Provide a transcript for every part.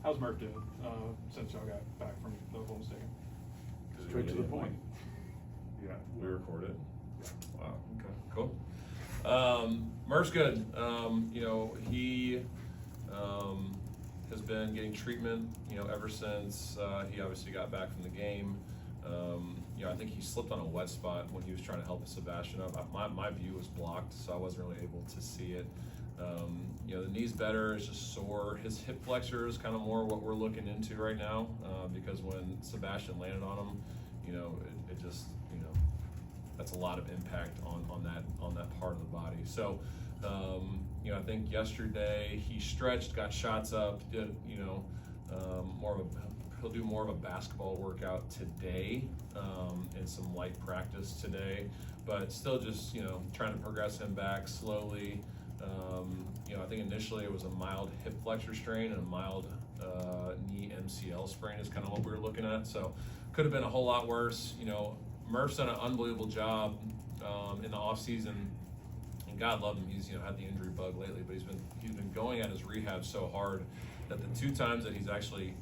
How's Murf doing since y'all got back from the homestead? Straight to the point. Yeah. We recorded. Yeah. Wow. Okay. Cool. Murf's good. He has been getting treatment, ever since he obviously got back from the game. I think he slipped on a wet spot when he was trying to help Sebastian up. My view was blocked, so I wasn't really able to see it. The knee's better, it's just sore. His hip flexor is kind of more what we're looking into right now, because when Sebastian landed on him, it just, that's a lot of impact on that part of the body. So, I think yesterday he stretched, got shots up, did, he'll do more of a basketball workout today, and some light practice today, but still just, trying to progress him back slowly. I think initially it was a mild hip flexor strain and a mild knee MCL sprain is kind of what we were looking at. So could have been a whole lot worse. Murf's done an unbelievable job in the off season, and God love him. He's had the injury bug lately, but he's been going at his rehab so hard that the 2 times that he's actually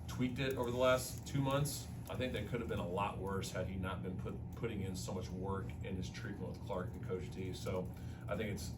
tweaked it over the last 2 months, I think they could have been a lot worse had he not been putting in so much work in his treatment with Clark and Coach D. So I think it's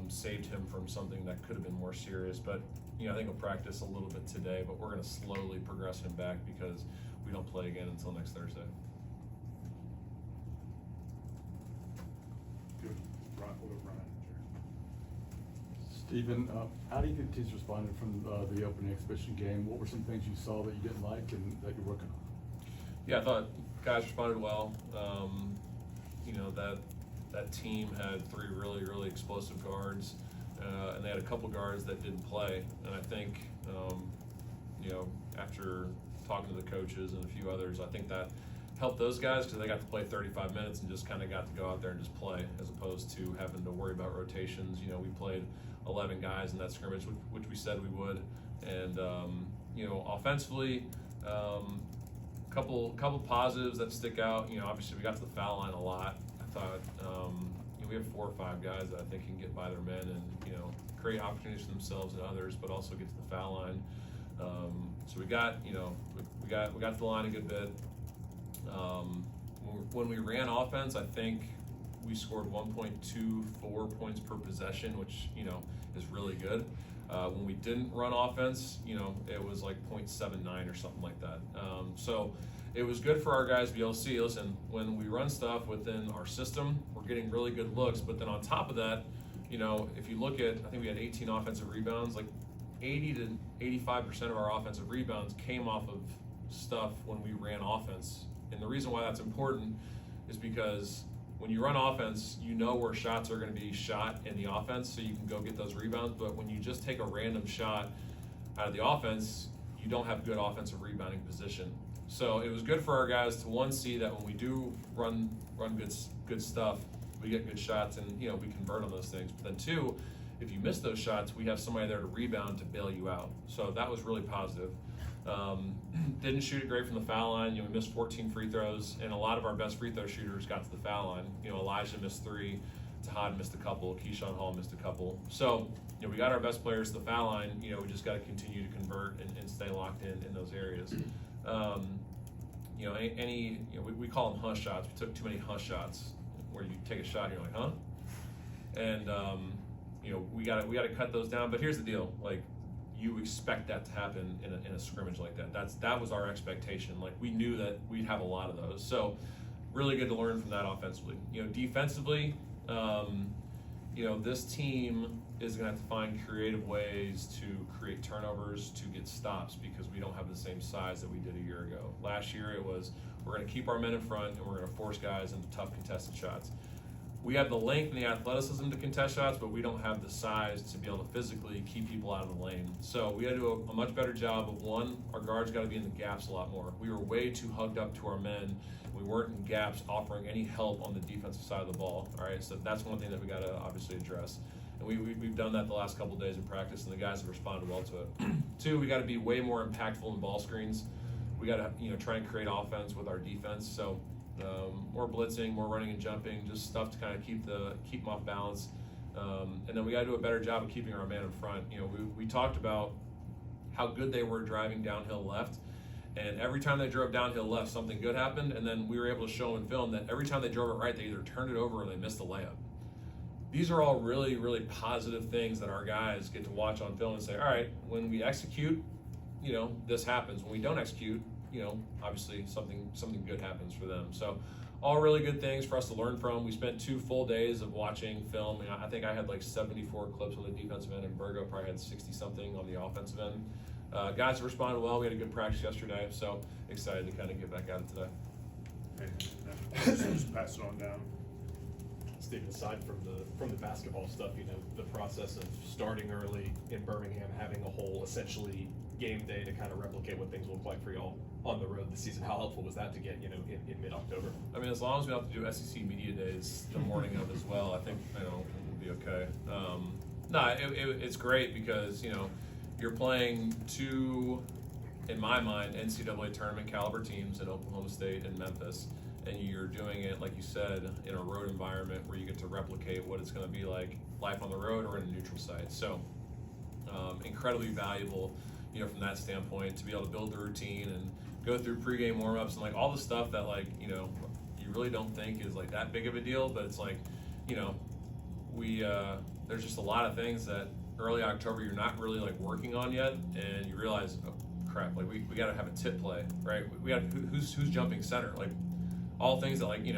saved him from something that could have been more serious. But I think he'll practice a little bit today, but we're going to slowly progress him back because we don't play again until next Thursday. Good. We'll go Ryan. Stephen, how do you think teams responded from the opening exhibition game? What were some things you saw that you didn't like and that you're working on? Yeah, I thought guys responded well. That team had 3 really, really explosive guards, and they had a couple guards that didn't play. And I think, after talking to the coaches and a few others, I think that helped those guys because they got to play 35 minutes and just kind of got to go out there and just play, as opposed to having to worry about rotations. We played 11 guys in that scrimmage, which we said we would. And, offensively, couple positives that stick out. Obviously we got to the foul line a lot. I thought, we have 4 or 5 guys that I think can get by their men and, create opportunities for themselves and others, but also get to the foul line. So we got to the line a good bit. When we ran offense, I think we scored 1.24 points per possession, which, is really good. When we didn't run offense, it was like 0.79 or something like that. So it was good for our guys to be able to see, listen, when we run stuff within our system, we're getting really good looks. But then on top of that, if you look at, I think we had 18 offensive rebounds, like 80 to 85% of our offensive rebounds came off of stuff when we ran offense. And the reason why that's important is because when you run offense, where shots are going to be shot in the offense, so you can go get those rebounds. But when you just take a random shot out of the offense, you don't have good offensive rebounding position. So it was good for our guys to see that when we do run good stuff, we get good shots and we convert on those things. But then 2, if you miss those shots, we have somebody there to rebound to bail you out. So that was really positive. Didn't shoot it great from the foul line. We missed 14 free throws, and a lot of our best free throw shooters got to the foul line. Elijah missed 3, Tahad missed a couple, Keyshawn Hall missed a couple. So, we got our best players to the foul line. We just got to continue to convert and stay locked in those areas. We call them hush shots. We took too many hush shots where you take a shot and you're like, huh? And we got to cut those down. But here's the deal, you expect that to happen in a scrimmage like that. That was our expectation. We knew that we'd have a lot of those. So really good to learn from that offensively. Defensively, this team is going to have to find creative ways to create turnovers, to get stops, because we don't have the same size that we did a year ago. Last year it was, we're going to keep our men in front and we're going to force guys into tough contested shots. We have the length and the athleticism to contest shots, but we don't have the size to be able to physically keep people out of the lane. So we got to do a much better job of, one, our guards got to be in the gaps a lot more. We were way too hugged up to our men. We weren't in gaps offering any help on the defensive side of the ball. All right, so that's one thing that we got to obviously address. And we've done that the last couple of days in practice, and the guys have responded well to it. 2, we got to be way more impactful in ball screens. We got to try and create offense with our defense. So more blitzing, more running and jumping, just stuff to kind of keep them off balance. And then we got to do a better job of keeping our man in front. We talked about how good they were driving downhill left. And every time they drove downhill left, something good happened. And then we were able to show in film that every time they drove it right, they either turned it over or they missed the layup. These are all really, really positive things that our guys get to watch on film and say, all right, when we execute, this happens. When we don't execute, obviously something good happens for them. So all really good things for us to learn from. We spent 2 full days of watching film. I think I had like 74 clips on the defensive end, and Burgo probably had 60-something on the offensive end. Guys responded well. We had a good practice yesterday, so excited to kind of get back at it today. And just pass it on down. Steve, aside from the basketball stuff, the process of starting early in Birmingham, having a whole essentially game day to kind of replicate what things look like for y'all on the road this season. How helpful was that to get, in mid-October? I mean, as long as we don't have to do SEC media days the morning of as well, I think, we'll be okay. It's great because, you're playing 2, in my mind, NCAA tournament caliber teams in Oklahoma State and Memphis, and you're doing it, like you said, in a road environment where you get to replicate what it's going to be like life on the road or in a neutral site. So incredibly valuable, from that standpoint, to be able to build the routine and go through pregame warmups and like all the stuff that you really don't think is like that big of a deal, but it's like, there's just a lot of things that early October you're not really like working on yet, and you realize, oh crap, like we got to have a tip play, right? We got who's jumping center, like all things that we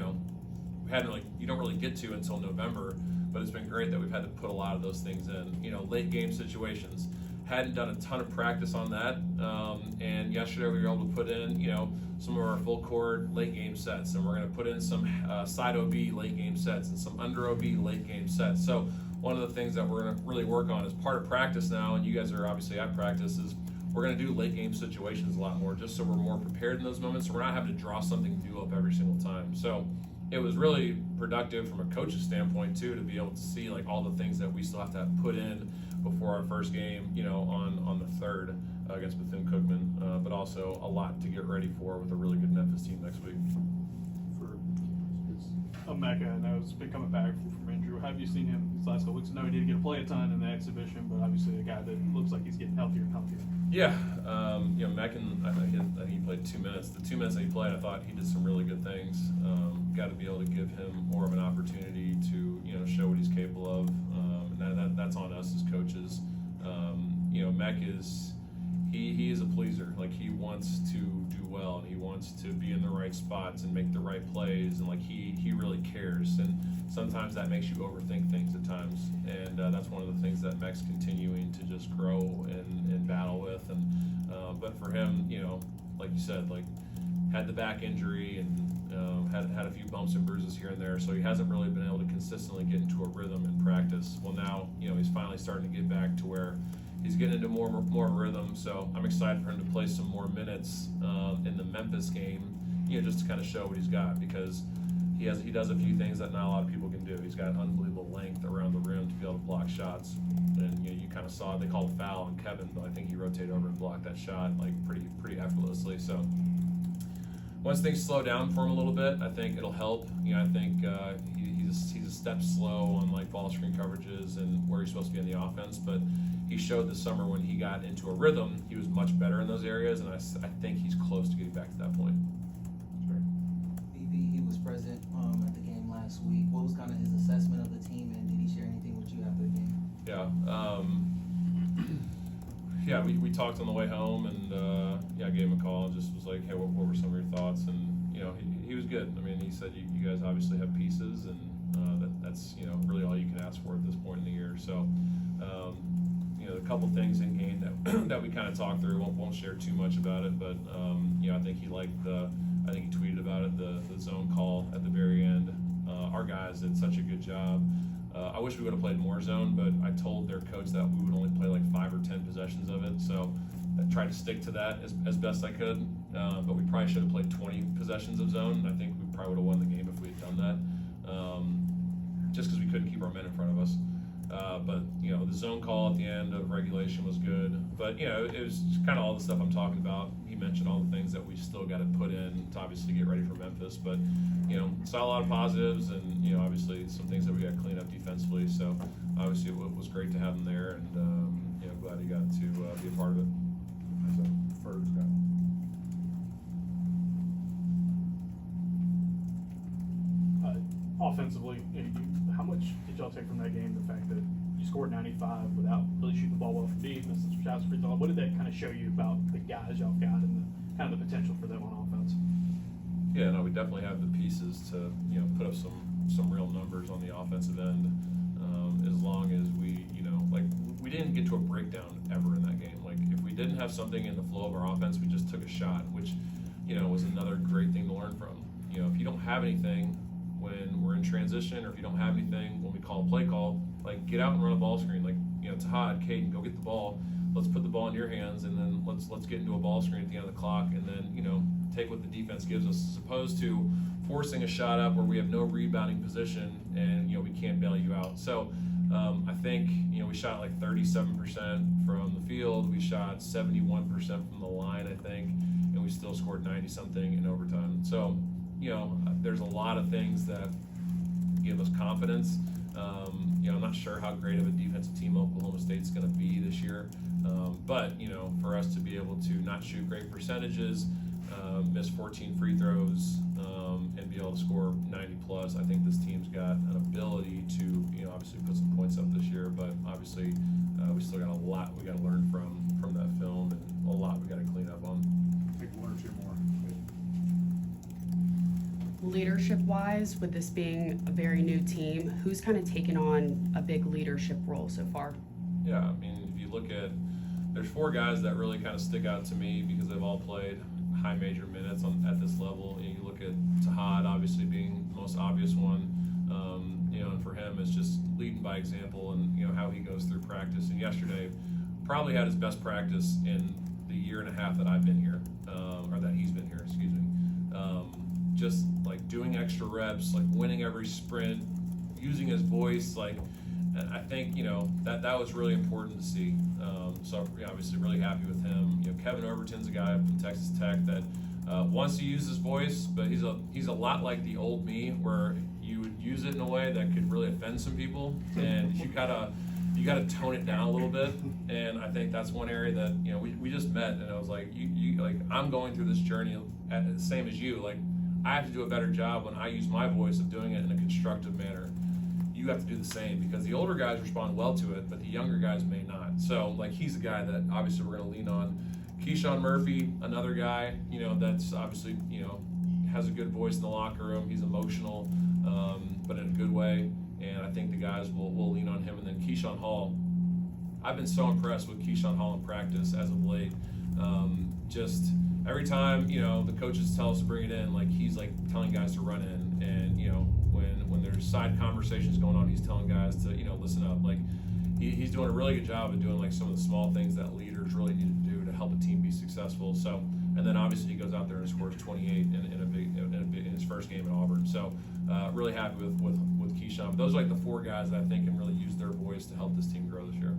hadn't really, you don't really get to until November, but it's been great that we've had to put a lot of those things in. Late game situations. Hadn't done a ton of practice on that, and yesterday we were able to put in, some of our full court late game sets, and we're going to put in some side OB late game sets and some under OB late game sets. So one of the things that we're going to really work on as part of practice now, and you guys are obviously at practice, is we're going to do late game situations a lot more, just so we're more prepared in those moments, so we're not having to draw something new up every single time. So it was really productive from a coach's standpoint too, to be able to see like all the things that we still have to put in before our first game, on the 3rd against Bethune-Cookman, but also a lot to get ready for with a really good Memphis team next week. For Mecca, I know he's been coming back from injury. Have you seen him these last couple weeks? I know he didn't get to play a ton in the exhibition, but obviously a guy that looks like he's getting healthier and healthier. Yeah, Mecca, I think he played 2 minutes. The 2 minutes that he played, I thought he did some really good things. Got to be able to give him more of an opportunity to, show what he's capable of. And that's on us as coaches. Mecca he is a pleaser. Like, he wants to do well, and he wants to be in the right spots and make the right plays, and like he really cares. And sometimes that makes you overthink things at times, and that's one of the things that Mec's continuing to just grow and battle with. And but for him, like you said, like had the back injury and had a few bumps and bruises here and there, so he hasn't really been able to consistently get into a rhythm in practice. Well, now he's finally starting to get back to where he's getting into more of a rhythm. So I'm excited for him to play some more minutes in the Memphis game, just to kind of show what he's got, because he does a few things that not a lot of people can do. He's got unbelievable length around the rim to be able to block shots, and you kind of saw it. They called a foul on Kevin, but I think he rotated over and blocked that shot like pretty effortlessly. So once things slow down for him a little bit, I think it'll help. I think he's a step slow on like ball screen coverages and where he's supposed to be in the offense, but he showed this summer when he got into a rhythm, he was much better in those areas, and I think he's close to getting back to that point. Sure. BB, he was present at the game last week. What was kind of his assessment of the team, and did he share anything with you after the game? Yeah, we talked on the way home, and I gave him a call and just was like, hey, what were some of your thoughts? And he was good. I mean, he said you guys obviously have pieces, and that's really all you can ask for at this point in the year. So a couple things in game that we kind of talked through. Won't share too much about it, but I think he liked I think he tweeted about it, the zone call at the very end. Our guys did such a good job. I wish we would have played more zone, but I told their coach that we would only play like 5 or 10 possessions of it, so I tried to stick to that as best I could. But we probably should have played 20 possessions of zone, and I think we probably would have won the game if we had done that. Just because we couldn't keep our men in front of us. But the zone call at the end of regulation was good. But it was kind of all the stuff I'm talking about. He mentioned all the things that we still got to put in to obviously get ready for Memphis. But saw a lot of positives, and obviously some things that we got to clean up defensively. So obviously it was great to have him there, and glad he got to be a part of it. offensively, how much did y'all take from that game? The fact that you scored 95 without really shooting the ball well from deep, missing some shots, free throw. What did that kind of show you about the guys y'all got and the kind of the potential for them on offense? Yeah, no, we definitely have the pieces to put up some real numbers on the offensive end. As long as we we didn't get to a breakdown ever in that game. Like if we didn't have something in the flow of our offense, we just took a shot, which was another great thing to learn from. If you don't have anything when we're in transition, or if you don't have anything when we call a play call, like get out and run a ball screen. Like Tahad, Caden, go get the ball. Let's put the ball in your hands, and then let's get into a ball screen at the end of the clock, and then take what the defense gives us, as opposed to forcing a shot up where we have no rebounding position and we can't bail you out. So I think we shot like 37% from the field. We shot 71% from the line, I think, and we still scored 90 something in overtime. So there's a lot of things that give us confidence. I'm not sure how great of a defensive team Oklahoma State's going to be this year, but for us to be able to not shoot great percentages, miss 14 free throws, and be able to score 90 plus, I think this team's got an ability to obviously put some points up this year. But obviously we still got a lot we got to learn from that film, and a lot we got to clean up on. I think one or two more. Leadership-wise, with this being a very new team, who's kind of taken on a big leadership role so far? Yeah, I mean, if you look at, there's 4 guys that really kind of stick out to me because they've all played high major minutes at this level. You look at Tahad, obviously being the most obvious one, and for him it's just leading by example, and how he goes through practice. And yesterday probably had his best practice in the year and a half that I've been here, or that he's been here, excuse me. Just like doing extra reps, like winning every sprint, using his voice, and I think that was really important to see. So obviously really happy with him. Kevin Overton's a guy from Texas Tech that wants to use his voice, but he's a lot like the old me, where you would use it in a way that could really offend some people, and you gotta tone it down a little bit. And I think that's one area that we just met, and I was like, you like, I'm going through this journey the same as you. Like, I have to do a better job when I use my voice of doing it in a constructive manner. You have to do the same, because the older guys respond well to it, but the younger guys may not. So like, he's a guy that obviously we're going to lean on. Keyshawn Murphy, another guy, that's obviously, has a good voice in the locker room. He's emotional, but in a good way. And I think the guys will lean on him. And then Keyshawn Hall, I've been so impressed with Keyshawn Hall in practice as of late. Just every time, the coaches tell us to bring it in, like, he's like telling guys to run in. And, when there's side conversations going on, he's telling guys to, listen up. Like, he's doing a really good job of doing like some of the small things that leaders really need to do to help a team be successful. So, and then obviously he goes out there and scores 28 in his first game at Auburn. So, really happy with Keyshawn. But those are like the 4 guys that I think can really use their voice to help this team grow this year.